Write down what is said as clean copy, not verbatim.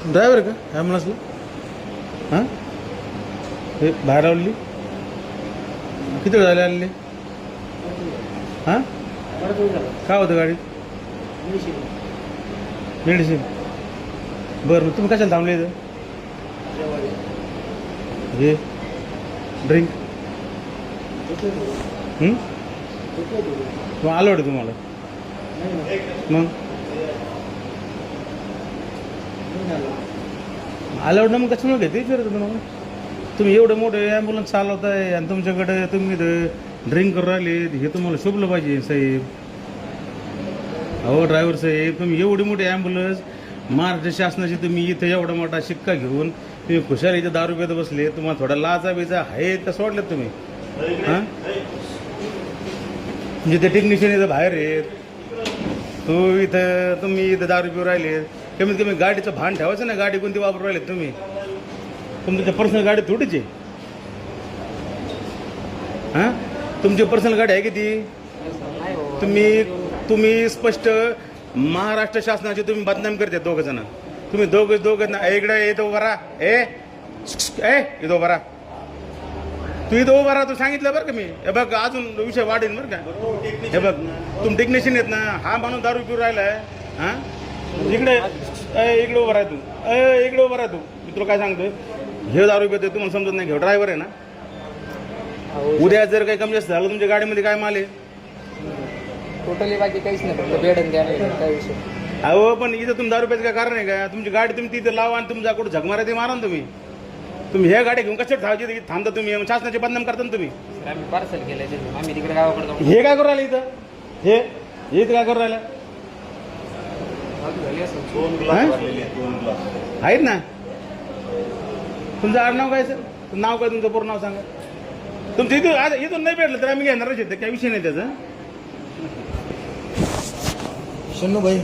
Driver का ॲम्ब्युलन्सला? हां हे बाहेर आवडली किती वेळ झाले आलेले? हां काय होतं गाडीत? मेडिसिन. बरं मग तुम्ही कशाला थांबले इथं? हे ड्रिंक मग आलं वाटतं तुम्हाला? मग आलं वाटतं मग कशामुळे घेते विचारत तुम्हाला? तुम्ही एवढं मोठे ॲम्ब्युलन्स चालवताय आणि तुमच्याकडे तुम्ही ड्रिंक करून राहिले, हे तुम्हाला शोभलं पाहिजे साहेब. अहो ड्रायव्हर साहेब, तुम्ही एवढी मोठी ॲम्ब्युलन्स महाराष्ट्र शासनाची, तुम्ही इथं एवढा मोठा शिक्का घेऊन तुम्ही खुशाल इथं दारू पेत बसले, तुम्हाला थोडा लाजा बिजा आहे का सोडलेत तुम्ही? हां म्हणजे ते टेक्निशियन इथं बाहेर आहेत, तुम्ही इथं दारू पिऊ राहिले. कमीत कमी गाडीचं भान ठेवायचं ना, गाडी कोणती वापरू राहिलेत तुम्ही? तुमच्या पर्सनल गाडी थोडीच आहे. हां तुमची पर्सनल गाडी आहे किती? तुम्ही स्पष्ट महाराष्ट्र शासनाचे तुम्ही बदनाम करते दोघं जण. तुम्ही दोघं ना इकडे येतो उभा राहा. इथं उभा राहा. तू इथं उभा राहा. तू सांगितलं बरं का मी. हे बघ अजून विषय वाढेल बरं का. हे बघ तुम्ही टेक्निशियन आहेत ना, हा माणूस दारू पिऊ राहिलाय. हां इकडे उभा राहा तू. इकडे उभा राहा तू. मी तुला काय सांगतोय, हे दारू पितोय तुम्हाला समजत नाही. घेऊ ड्रायव्हर आहे ना. उद्या जर काही कमी जास्त झालं तुमच्या गाडीमध्ये काय माल आहे? टोटली बाकी काहीच नाही, फक्त बेड आणि गॅरेज काय विषय. अहो पण इथं तुम्ही दारू रुपयाचं काय कारण आहे का? तुमची गाडी तुम्ही तिथे लावा आणि तुमच्या कुठं झगमारा ते मारा ना तुम्ही ह्या गाडी घेऊन कशात थांबता तुम्ही? शासनाचे बदनाम करता ना तुम्ही. आम्ही पार्सल केलं, आम्ही तिकडे गावाकडे जाऊ. हे काय करू राहिलं इथं? हे इथं काय करू राहिलं? आहेत ना. तुमचं आडनाव काय सर? नाव काय तुमचं? पूर्ण नाव सांगा तुमचं. इथून नाही भेटलं तर आम्ही घेणारच येतं, काही विषय नाही त्याचा. शन्नू भाई